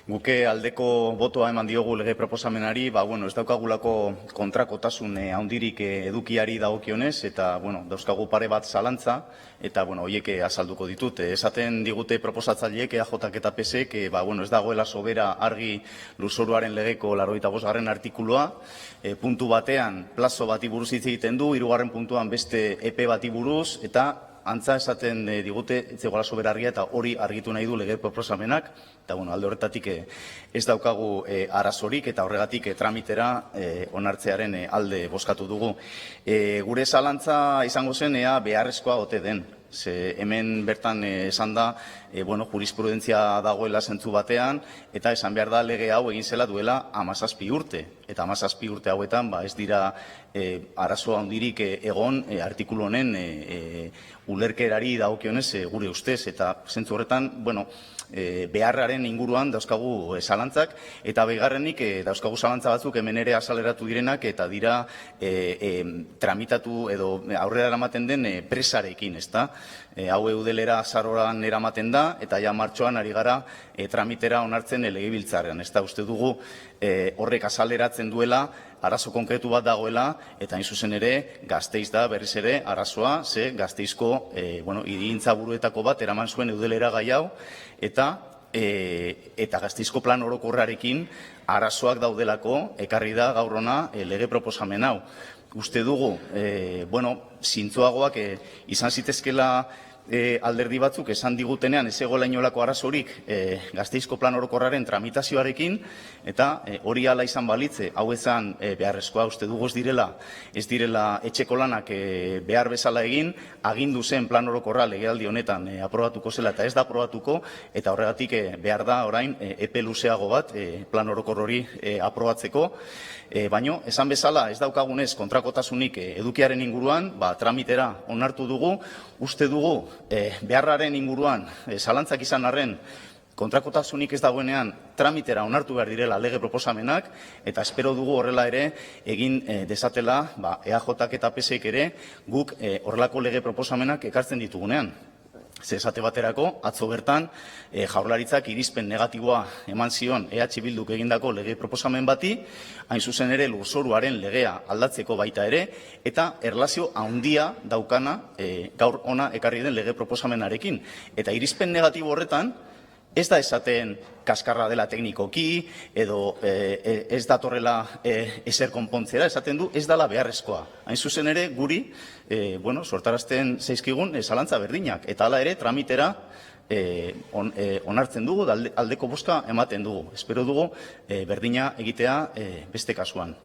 Guke aldeko botoa eman diogu lege proposamenari, ez daukagulako kontrakotasun handirik edukiari dagokionez, eta, dauzkagu pare bat zalantza, eta, horiek azalduko ditut. Esaten digute proposatzaileek, EAJak eta PSek, ez dagoela sobera argi lurzoruaren legeko 85. artikulua, puntu batean plazo bati buruz hitz egiten du, 3. puntuan beste epe bati buruz, eta antza esaten digute etzegoela sobera argia, eta hori argitu nahi du lege proposamenak, eta alde horretatik ez daukagu arazorik, eta horregatik tramitera onartzearen alde bozkatu dugu. Gure zalantza izango zen ea beharrezkoa ote den. Hemen bertan esan da, jurisprudentzia dagoela zentzu batean, eta esan behar da lege hau egin zela duela 17 urte. Eta 17 urte hauetan ez dira arazo handirik egon artikulu honen ulerkerari dagokionez gure ustez. Eta zentzu horretan, beharraren inguruan dauzkagu zalantzak, eta bigarrenik dauzkagu zalantza batzuk hemen ere azaleratu direnak, eta dira tramitatu edo aurrera eramaten den presarekin, ezta? Hau eudelera azaroran eramaten da, eta ja martxoan ari gara tramitera onartzen legebiltzarrean. Ez da, uste dugu horrek azaleratzen duela, arazo konkretu bat dagoela, eta hain zuzen ere Gasteiz da berriz ere arazoa, ze Gasteizko hirigintza buruetako bat eraman zuen eudelera gai hau, eta Gasteizko plan orokorrarekin arazoak daudelako ekarri da gaur hona lege proposamen hau. Uste dugu, zintzoagoak izan zitezkela alderdi batzuk esan digutenean ez egoela inolako arazorik Gasteizko plan orokorraren tramitazioarekin, eta hori hala izan balitze, hau ezan beharrezkoa. Uste dugu ez direla etxeko lanak behar bezala egin, agindu zen plan orokorra legealdi honetan aprobatuko zela eta ez da aprobatuko, eta horregatik behar da orain epe luzeago bat plan orokor hori aprobatzeko. Baina, esan bezala ez daukagunez kontrakotasunik edukiaren inguruan, tramitera onartu dugu. Uste dugu beharraren inguruan zalantzak izan arren kontrakotasunik ez dagoenean tramitera onartu behar direla lege proposamenak, eta espero dugu horrela ere egin dezatela EAJak eta PSek ere guk horrelako lege proposamenak ekartzen ditugunean. Ze esate baterako, atzo bertan, Jaurlaritzak irizpen negatiboa eman zion EH Bilduk egindako lege proposamen bati, hain zuzen ere lurzoruaren legea aldatzeko baita ere, eta erlazio handia daukana gaur ona ekarri den lege proposamenarekin. Eta irizpen negatibo horretan, ez da esaten kaskarra dela teknikoki, edo ez datorrela ezer konpontzera, esaten du ez dela beharrezkoa. Hain zuzen ere guri, sortarazten zaizkigun zalantza berdinak, eta hala ere tramitera onartzen dugu, aldeko bozka ematen dugu. Espero dugu berdina egitea beste kasuan.